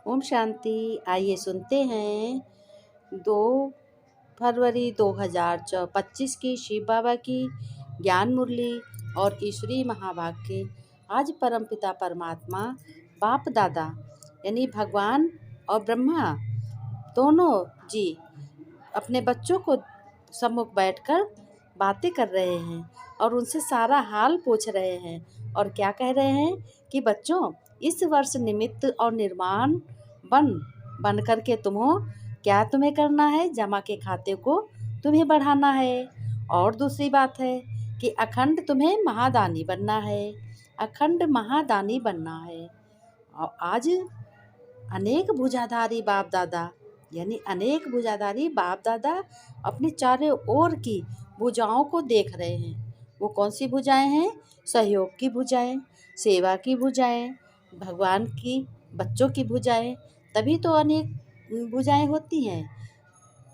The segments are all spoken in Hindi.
ओम शांति। आइए सुनते हैं 2 फरवरी 2025 की शिव बाबा की ज्ञान मुरली और ईश्वरीय महावाक्य। आज परमपिता परमात्मा बाप दादा यानी भगवान और ब्रह्मा दोनों जी अपने बच्चों को सम्मुख बैठकर बातें कर रहे हैं और उनसे सारा हाल पूछ रहे हैं और क्या कह रहे हैं कि बच्चों, इस वर्ष निमित्त और निर्माण बन करके तुम्हें करना है, जमा के खाते को तुम्हें बढ़ाना है। और दूसरी बात है कि अखंड तुम्हें महादानी बनना है, अखंड महादानी बनना है। और आज अनेक भुजाधारी बाप दादा यानी अनेक भुजाधारी बाप दादा अपने चारों ओर की भुजाओं को देख रहे हैं। वो कौन सी भुजाएं हैं? सहयोग की भुजाएं, सेवा की भुजाएं, भगवान की बच्चों की भुजाएं। तभी तो अनेक भुजाएं होती हैं।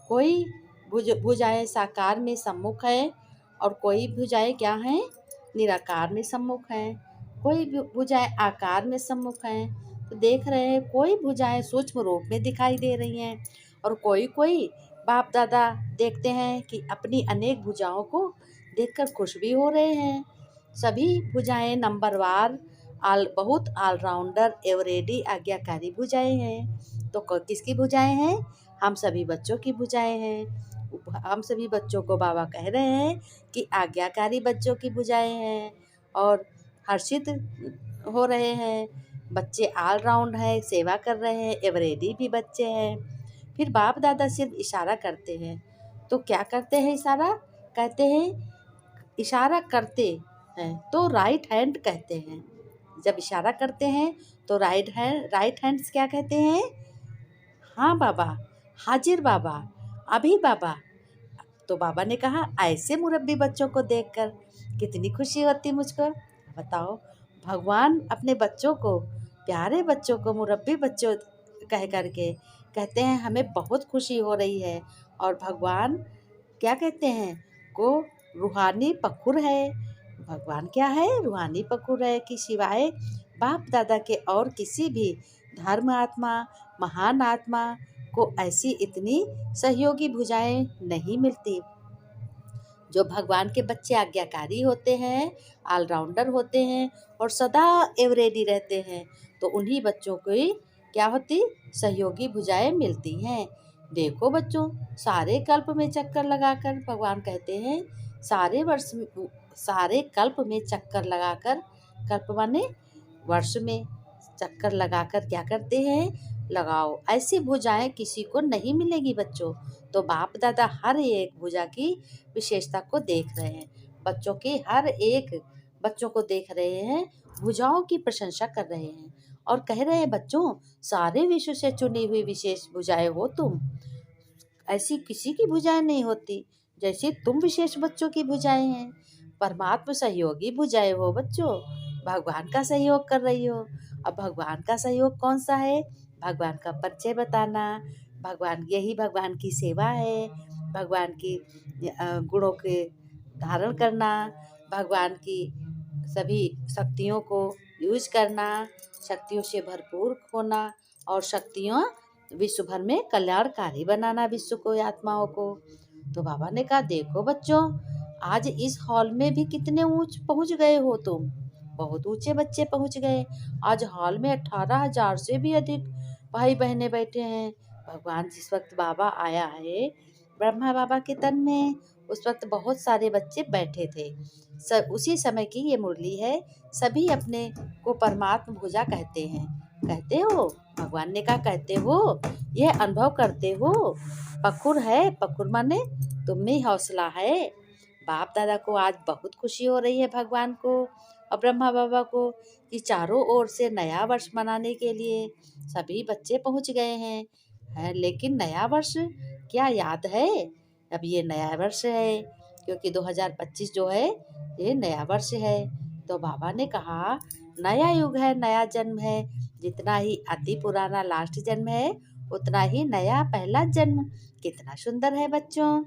कोई भुजाएं साकार में सम्मुख है और कोई भुजाएं क्या हैं? निराकार में सम्मुख हैं। कोई भुजाएं आकार में सम्मुख हैं। तो देख रहे हैं कोई भुजाएं सूक्ष्म रूप में दिखाई दे रही हैं और कोई बाप दादा देखते हैं कि अपनी अनेक भुजाओं को देखकर खुश भी हो रहे हैं। सभी भुजाएं नंबरवार बहुत ऑलराउंडर एवरेडी आज्ञाकारी भुजाएं हैं। तो किसकी भुजाएं हैं? हम सभी बच्चों की भुजाएं हैं। हम सभी बच्चों को बाबा कह रहे हैं कि आज्ञाकारी बच्चों की भुजाएं हैं और हर्षित हो रहे हैं। बच्चे ऑलराउंड है, सेवा कर रहे हैं, एवरेडी भी बच्चे हैं। फिर बाप दादा सिर्फ इशारा करते हैं। तो क्या करते हैं इशारा? कहते हैं इशारा करते हैं तो राइट हैंड कहते हैं। जब इशारा करते हैं तो राइट हैंड्स क्या कहते हैं? हाँ बाबा, हाजिर बाबा, अभी बाबा। तो बाबा ने कहा ऐसे मुरब्बी बच्चों को देखकर कितनी खुशी होती मुझको। बताओ, भगवान अपने बच्चों को, प्यारे बच्चों को मुरब्बी बच्चों कह करके कहते हैं हमें बहुत खुशी हो रही है। और भगवान क्या कहते हैं? को रूहानी पखुर है। भगवान क्या है? रूहानी पखुर है कि सिवाय बाप दादा के और किसी भी धर्म आत्मा, महान आत्मा को ऐसी इतनी सहयोगी भुजाएं नहीं मिलती। जो भगवान के बच्चे आज्ञाकारी होते हैं, ऑलराउंडर होते हैं और सदा एवरेडी रहते हैं, तो उन्हीं बच्चों को ही क्या होती? सहयोगी भुजाएं मिलती हैं। देखो बच्चों, सारे कल्प में चक्कर लगाकर भगवान कहते हैं सारे कल्प में चक्कर लगाकर, कल्प माने वर्ष में चक्कर लगाकर क्या करते हैं? लगाओ। ऐसी भुजाएं किसी को नहीं मिलेगी बच्चों। तो बाप दादा हर एक भुजा की विशेषता को देख रहे हैं, बच्चों की हर एक बच्चों को देख रहे हैं, भुजाओं की प्रशंसा कर रहे हैं और कह रहे हैं बच्चों, सारे विश्व से चुनी हुई विशेष भुजाएं हो तुम। ऐसी किसी की भुजाएं नहीं होती जैसे तुम विशेष बच्चों की भुजाएं हैं। परमात्मा सहयोगी भुजाएं हो बच्चों, भगवान का सहयोग कर रही हो। अब भगवान का सहयोग कौन सा है? भगवान का परिचय बताना, यही भगवान की सेवा है। भगवान की गुणों के धारण करना, भगवान की सभी शक्तियों को यूज करना, शक्तियों से भरपूर होना और शक्तियाँ विश्व भर में कल्याणकारी बनाना विश्व को, आत्माओं को। तो बाबा ने कहा देखो बच्चों, आज इस हॉल में भी कितने ऊंच पहुंच गए हो तुम। बहुत ऊंचे बच्चे पहुंच गए। आज हॉल में 18,000 से भी अधिक भाई बहनें बैठे हैं। भगवान जिस वक्त बाबा आया है ब्रह्मा बाबा के तन में, उस वक्त बहुत सारे बच्चे बैठे थे। उसी समय की ये मुरली है। सभी अपने को परमात्मा भुजा कहते हैं। कहते हो? भगवान ने कहा कहते हो, ये अनुभव करते हो। पखुर है, पखुर माने तुम में हौसला है। बाप दादा को आज बहुत खुशी हो रही है भगवान को और ब्रह्मा बाबा को कि चारों ओर से नया वर्ष मनाने के लिए सभी बच्चे पहुंच गए हैं। लेकिन नया वर्ष क्या याद है? अब ये नया वर्ष है क्योंकि 2025 जो है ये नया वर्ष है। तो बाबा ने कहा नया युग है, नया जन्म है। जितना ही अति पुराना लास्ट जन्म है उतना ही नया पहला जन्म। कितना सुंदर है बच्चों।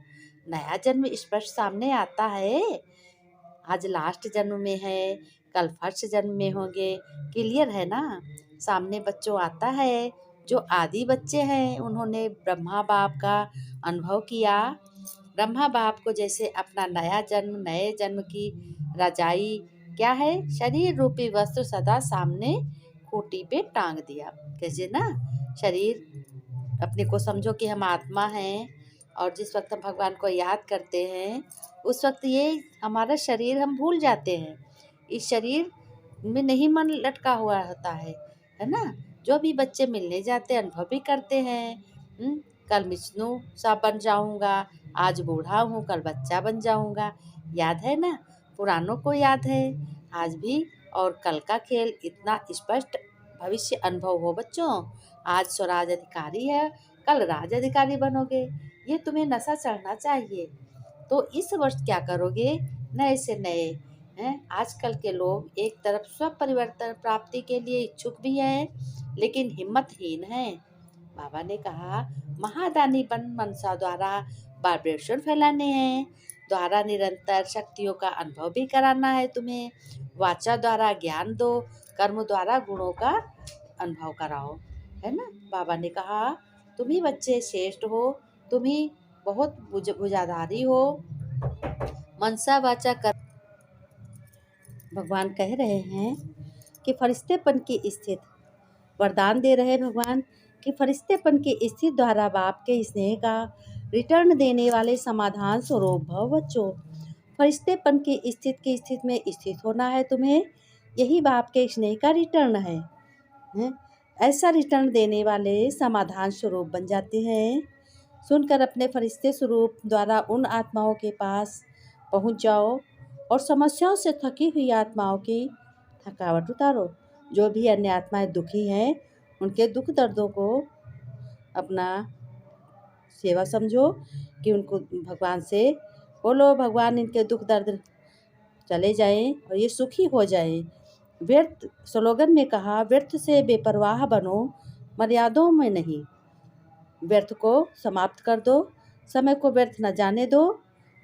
नया जन्म स्पष्ट सामने आता है। आज लास्ट जन्म में है, कल फर्स्ट जन्म में होंगे। क्लियर है ना? सामने बच्चों आता है जो आदि बच्चे हैं उन्होंने ब्रह्मा बाप का अनुभव किया। ब्रह्मा बाप को जैसे अपना नया जन्म, नए जन्म की रजाई क्या है, शरीर रूपी वस्त्र सदा सामने खूंटी पे टांग दिया। कैसे ना, शरीर अपने को समझो कि हम आत्मा हैं और जिस वक्त हम भगवान को याद करते हैं उस वक्त ये हमारा शरीर हम भूल जाते हैं। इस शरीर में नहीं मन लटका हुआ होता है ना। जो भी बच्चे मिलने जाते हैं अनुभव भी करते हैं, कल विष्णु सा बन जाऊंगा, आज बूढ़ा हूँ कल बच्चा बन जाऊंगा। याद है ना, पुरानों को याद है आज भी। और कल का खेल इतना स्पष्ट भविष्य अनुभव हो बच्चों। आज स्वराज अधिकारी है, कल राज अधिकारी बनोगे। ये तुम्हें नशा चढ़ना चाहिए। तो इस वर्ष क्या करोगे, नए से नए हैं। आजकल के लोग एक तरफ स्व परिवर्तन प्राप्ति के लिए इच्छुक भी हैं लेकिन हिम्मतहीन हैं। बाबा ने कहा महादानी बन मनसा द्वारा वाइब्रेशन फैलाने हैं, द्वारा निरंतर शक्तियों का अनुभव भी कराना है तुम्हें। वाचा द्वारा ज्ञान दो, कर्म द्वारा गुणों का अनुभव कराओ, है ना। बाबा ने कहा तुम ही बच्चे श्रेष्ठ हो, तुम ही बहुत भुजाधारी हो। मनसा वाचा कर भगवान कह रहे हैं कि फरिश्तेपन की स्थित वरदान दे रहे भगवान कि फरिश्तेपन की स्थिति द्वारा बाप के स्नेह का रिटर्न देने वाले समाधान स्वरूप भव बच्चों। फरिश्तेपन की स्थिति में स्थित होना है तुम्हें, यही बाप के स्नेह का रिटर्न है। ऐसा रिटर्न देने वाले समाधान स्वरूप बन जाते हैं। सुनकर अपने फरिश्ते स्वरूप द्वारा उन आत्माओं के पास पहुंच जाओ और समस्याओं से थकी हुई आत्माओं की थकावट उतारो। जो भी अन्य आत्माएं दुखी हैं उनके दुख दर्दों को अपना सेवा समझो कि उनको भगवान से बोलो भगवान इनके दुख दर्द चले जाएं और ये सुखी हो जाएं। व्यर्थ स्लोगन में कहा व्यर्थ से बेपरवाह बनो, मर्यादाओं में नहीं। व्यर्थ को समाप्त कर दो, समय को व्यर्थ न जाने दो।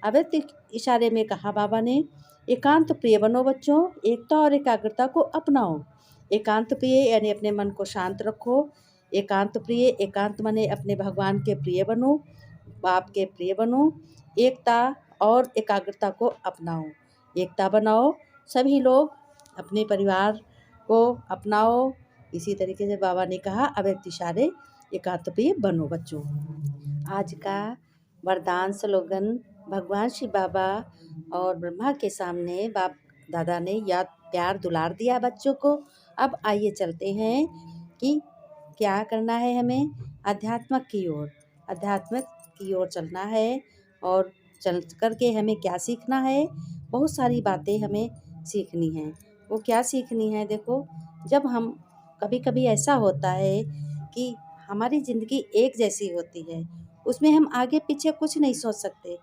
अव्यक्त इशारे में कहा बाबा ने एकांत प्रिय बनो बच्चों, एकता और एकाग्रता को अपनाओ। एकांत प्रिय यानी अपने मन को शांत रखो। एकांत प्रिय, एकांत माने अपने भगवान के प्रिय बनो, बाप के प्रिय बनो। एकता और एकाग्रता को अपनाओ, एकता बनाओ। सभी लोग अपने परिवार को अपनाओ। इसी तरीके से बाबा ने कहा अव्यक्त इशारे एकांत प्रिय बनो बच्चों। आज का वरदान स्लोगन भगवान शिव बाबा और ब्रह्मा के सामने बाप दादा ने याद प्यार दुलार दिया बच्चों को। अब आइए चलते हैं कि क्या करना है हमें, अध्यात्म की ओर, अध्यात्म की ओर चलना है। और चल करके हमें क्या सीखना है, बहुत सारी बातें हमें सीखनी हैं। वो क्या सीखनी है, देखो जब हम कभी कभी ऐसा होता है कि हमारी ज़िंदगी एक जैसी होती है, उसमें हम आगे पीछे कुछ नहीं सोच सकते,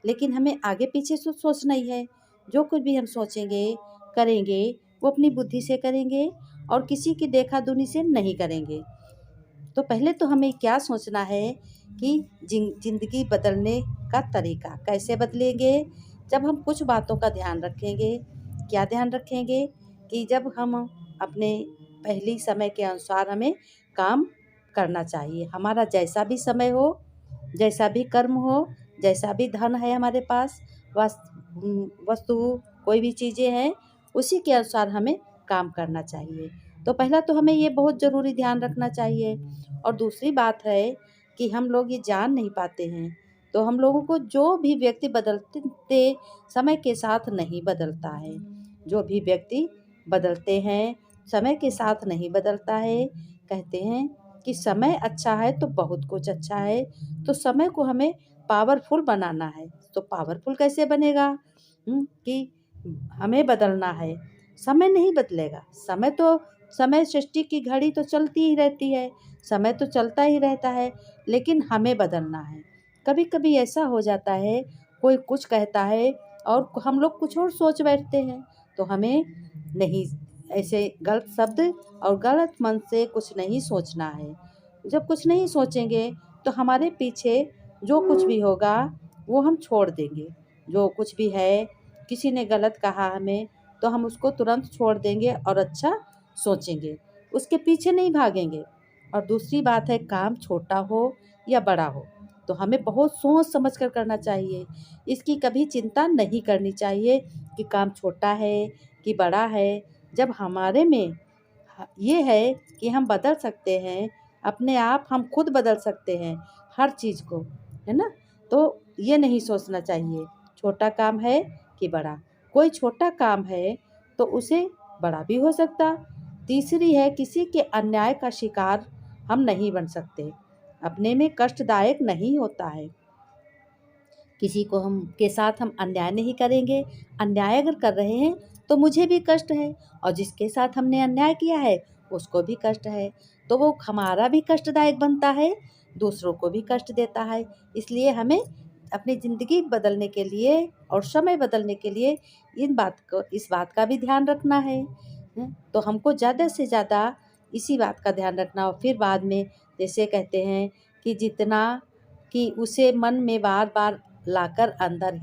लेकिन हमें आगे पीछे सोचना ही है। जो कुछ भी हम सोचेंगे करेंगे वो अपनी बुद्धि से करेंगे और किसी की देखा दुनी से नहीं करेंगे। तो पहले तो हमें क्या सोचना है कि ज़िंदगी बदलने का तरीका कैसे बदलेंगे। जब हम कुछ बातों का ध्यान रखेंगे, क्या ध्यान रखेंगे कि जब हम अपने पहली समय के अनुसार हमें काम करना चाहिए। हमारा जैसा भी समय हो, जैसा भी कर्म हो, जैसा भी धन है हमारे पास, वस्तु कोई भी चीज़ें हैं, उसी के अनुसार हमें काम करना चाहिए। तो पहला तो हमें ये बहुत ज़रूरी ध्यान रखना चाहिए। और दूसरी बात है कि हम लोग ये जान नहीं पाते हैं, तो हम लोगों को जो भी व्यक्ति बदलते समय के साथ नहीं बदलता है, जो भी व्यक्ति बदलते हैं समय के साथ नहीं बदलता है। कहते हैं कि समय अच्छा है तो बहुत कुछ अच्छा है, तो समय को हमें पावरफुल बनाना है। तो पावरफुल कैसे बनेगा, कि हमें बदलना है, समय नहीं बदलेगा। समय सृष्टि की घड़ी तो चलती ही रहती है, समय तो चलता ही रहता है, लेकिन हमें बदलना है। कभी कभी ऐसा हो जाता है कोई कुछ कहता है और हम लोग कुछ और सोच बैठते हैं, तो हमें नहीं ऐसे गलत शब्द और गलत मन से कुछ नहीं सोचना है। जब कुछ नहीं सोचेंगे तो हमारे पीछे जो कुछ भी होगा वो हम छोड़ देंगे। जो कुछ भी है, किसी ने गलत कहा हमें तो हम उसको तुरंत छोड़ देंगे और अच्छा सोचेंगे, उसके पीछे नहीं भागेंगे। और दूसरी बात है काम छोटा हो या बड़ा हो तो हमें बहुत सोच समझ कर करना चाहिए। इसकी कभी चिंता नहीं करनी चाहिए कि काम छोटा है कि बड़ा है। जब हमारे में ये है कि हम बदल सकते हैं, अपने आप हम खुद बदल सकते हैं हर चीज़ को, है ना? तो ये नहीं सोचना चाहिए छोटा काम है कि बड़ा। कोई छोटा काम है तो उसे बड़ा भी हो सकता। तीसरी है किसी के अन्याय का शिकार हम नहीं बन सकते। अपने में कष्टदायक नहीं होता है। किसी को हम के साथ हम अन्याय नहीं करेंगे। अन्याय अगर कर रहे हैं तो मुझे भी कष्ट है और जिसके साथ हमने अन्याय किया है उसको भी कष्ट है। तो वो हमारा भी कष्टदायक बनता है, दूसरों को भी कष्ट देता है। इसलिए हमें अपनी ज़िंदगी बदलने के लिए और समय बदलने के लिए इस बात का भी ध्यान रखना है। तो हमको ज़्यादा से ज़्यादा इसी बात का ध्यान रखना और फिर बाद में जैसे कहते हैं कि जितना कि उसे मन में बार-बार लाकर अंदर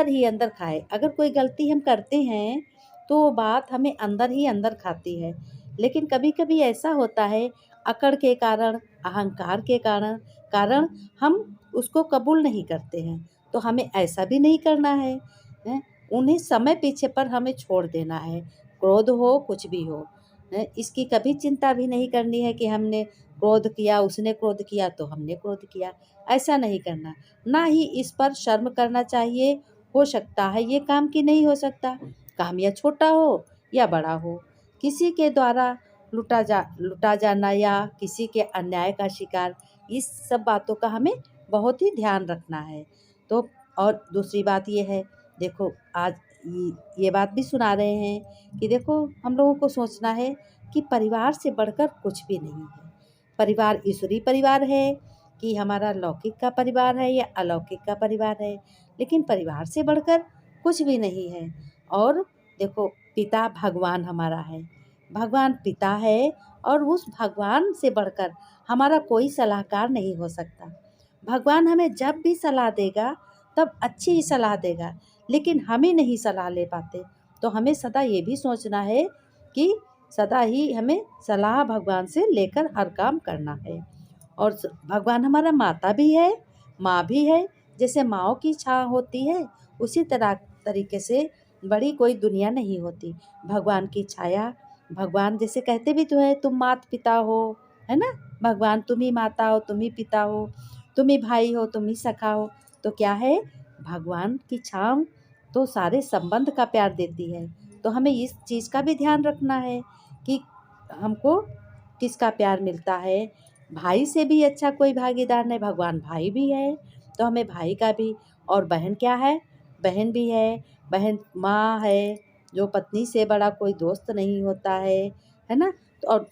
ही अंदर खाए। अगर कोई गलती हम करते हैं तो वो बात हमें अंदर ही अंदर खाती है। लेकिन कभी-कभी ऐसा होता है अकड़ के कारण, अहंकार के कारण हम उसको कबूल नहीं करते हैं। तो हमें ऐसा भी नहीं करना है, हैं? उन्हें समय पीछे पर हमें छोड़ देना है। क्रोध हो, कुछ भी हो, हैं? इसकी कभी चिंता भी नहीं करनी है कि हमने क्रोध किया, उसने क्रोध किया तो हमने क्रोध किया। ऐसा नहीं करना। ना ही इस पर शर्म करना चाहिए। हो सकता है ये काम कि नहीं हो सकता। काम या छोटा हो या बड़ा हो। किसी के द्वारा लुटा जाना या किसी के अन्याय का शिकार, इस सब बातों का हमें बहुत ही ध्यान रखना है। तो और दूसरी बात ये है, देखो आज ये बात भी सुना रहे हैं कि देखो हम लोगों को सोचना है कि परिवार से बढ़कर कुछ भी नहीं है। परिवार ईश्वरीय परिवार है कि हमारा लौकिक का परिवार है या अलौकिक का परिवार है, लेकिन परिवार से बढ़कर कुछ भी नहीं है। और देखो पिता भगवान हमारा है, भगवान पिता है और उस भगवान से बढ़कर हमारा कोई सलाहकार नहीं हो सकता। भगवान हमें जब भी सलाह देगा तब अच्छी ही सलाह देगा, लेकिन हम ही नहीं सलाह ले पाते। तो हमें सदा ये भी सोचना है कि सदा ही हमें सलाह भगवान से लेकर हर काम करना है। और भगवान हमारा माता भी है, माँ भी है। जैसे माँओं की छाँव होती है उसी तरह तरीके से बड़ी कोई दुनिया नहीं होती। भगवान की छाया, भगवान जैसे कहते भी तो है तुम मात पिता हो, है ना? भगवान तुम ही माता हो, तुम ही पिता हो, तुम ही भाई हो, तुम ही सखा हो। तो क्या है, भगवान की छाँव तो सारे संबंध का प्यार देती है। तो हमें इस चीज़ का भी ध्यान रखना है कि हमको किसका प्यार मिलता है। भाई से भी अच्छा कोई भागीदार नहीं, भगवान भाई भी है। तो हमें भाई का भी, और बहन क्या है, बहन भी है। बहन माँ है, जो पत्नी से बड़ा कोई दोस्त नहीं होता है ना? तो और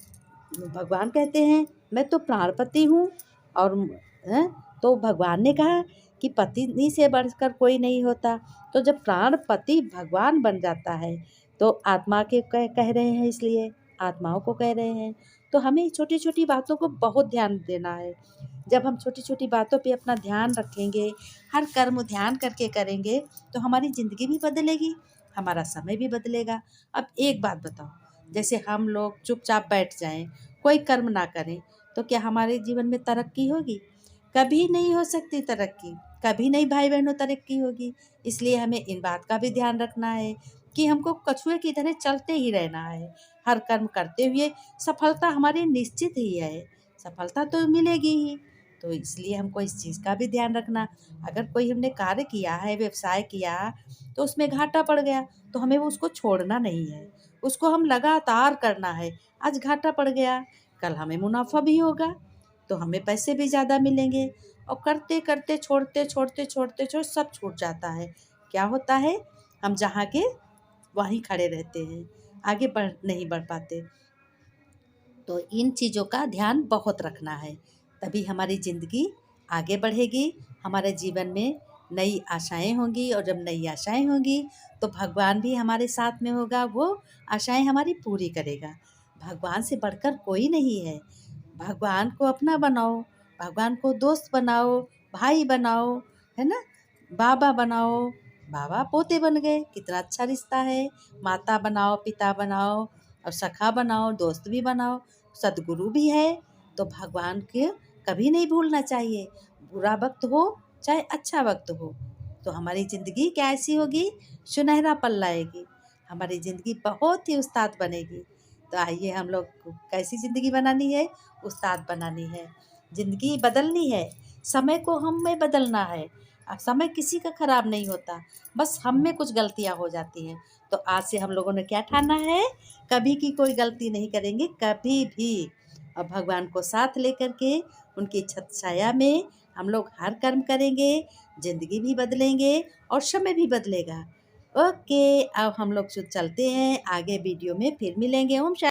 भगवान कहते हैं मैं तो प्राणपति हूँ और हैं, तो भगवान ने कहा कि पत्नी से बढ़कर कोई नहीं होता। तो जब प्राणपति भगवान बन जाता है तो आत्मा के कह रहे हैं, इसलिए आत्माओं को कह रहे हैं। तो हमें छोटी-छोटी बातों को बहुत ध्यान देना है। जब हम छोटी-छोटी बातों पे अपना ध्यान रखेंगे, हर कर्म ध्यान करके करेंगे, तो हमारी ज़िंदगी भी बदलेगी, हमारा समय भी बदलेगा। अब एक बात बताओ, जैसे हम लोग चुपचाप बैठ जाएँ, कोई कर्म ना करें, तो क्या हमारे जीवन में तरक्की होगी? कभी नहीं हो सकती तरक्की, कभी नहीं भाई-बहनों तरक्की होगी। इसलिए हमें इन बात का भी ध्यान रखना है कि हमको कछुए की तरह चलते ही रहना है। हर कर्म करते हुए सफलता हमारी निश्चित ही है, सफलता तो मिलेगी ही। तो इसलिए हमको इस चीज़ का भी ध्यान रखना, अगर कोई हमने कार्य किया है, व्यवसाय किया, तो उसमें घाटा पड़ गया, तो हमें वो उसको छोड़ना नहीं है, उसको हम लगातार करना है। आज घाटा पड़ गया, कल हमें मुनाफ़ा भी होगा, तो हमें पैसे भी ज़्यादा मिलेंगे। और करते-करते, छोड़ते सब छूट जाता है। क्या होता है, हम जहाँ के वहीं खड़े रहते हैं, आगे नहीं बढ़ पाते। तो इन चीज़ों का ध्यान बहुत रखना है, तभी हमारी ज़िंदगी आगे बढ़ेगी, हमारे जीवन में नई आशाएँ होंगी और जब नई आशाएँ होंगी तो भगवान भी हमारे साथ में होगा, वो आशाएँ हमारी पूरी करेगा। भगवान से बढ़कर कोई नहीं है। भगवान को अपना बनाओ, भगवान को दोस्त बनाओ, भाई बनाओ, है ना? बाबा बनाओ, बाबा पोते बन गए, कितना अच्छा रिश्ता है। माता बनाओ, पिता बनाओ और सखा बनाओ, दोस्त भी बनाओ। सद्गुरु भी है, तो भगवान के कभी नहीं भूलना चाहिए। बुरा वक्त हो चाहे अच्छा वक्त हो, तो हमारी ज़िंदगी कैसी होगी? सुनहरा पल लाएगी, हमारी ज़िंदगी बहुत ही उस्ताद बनेगी। तो आइए हम लोग को कैसी ज़िंदगी बनानी है? उस्ताद बनानी है, ज़िंदगी बदलनी है, समय को हमें बदलना है। समय किसी का ख़राब नहीं होता, बस हम में कुछ गलतियाँ हो जाती हैं। तो आज से हम लोगों ने क्या ठाना है? कभी की कोई गलती नहीं करेंगे, कभी भी। और भगवान को साथ लेकर के उनकी छत्र छाया में हम लोग हर कर्म करेंगे, ज़िंदगी भी बदलेंगे और समय भी बदलेगा। ओके, अब हम लोग चलते हैं, आगे वीडियो में फिर मिलेंगे। ओम शांति।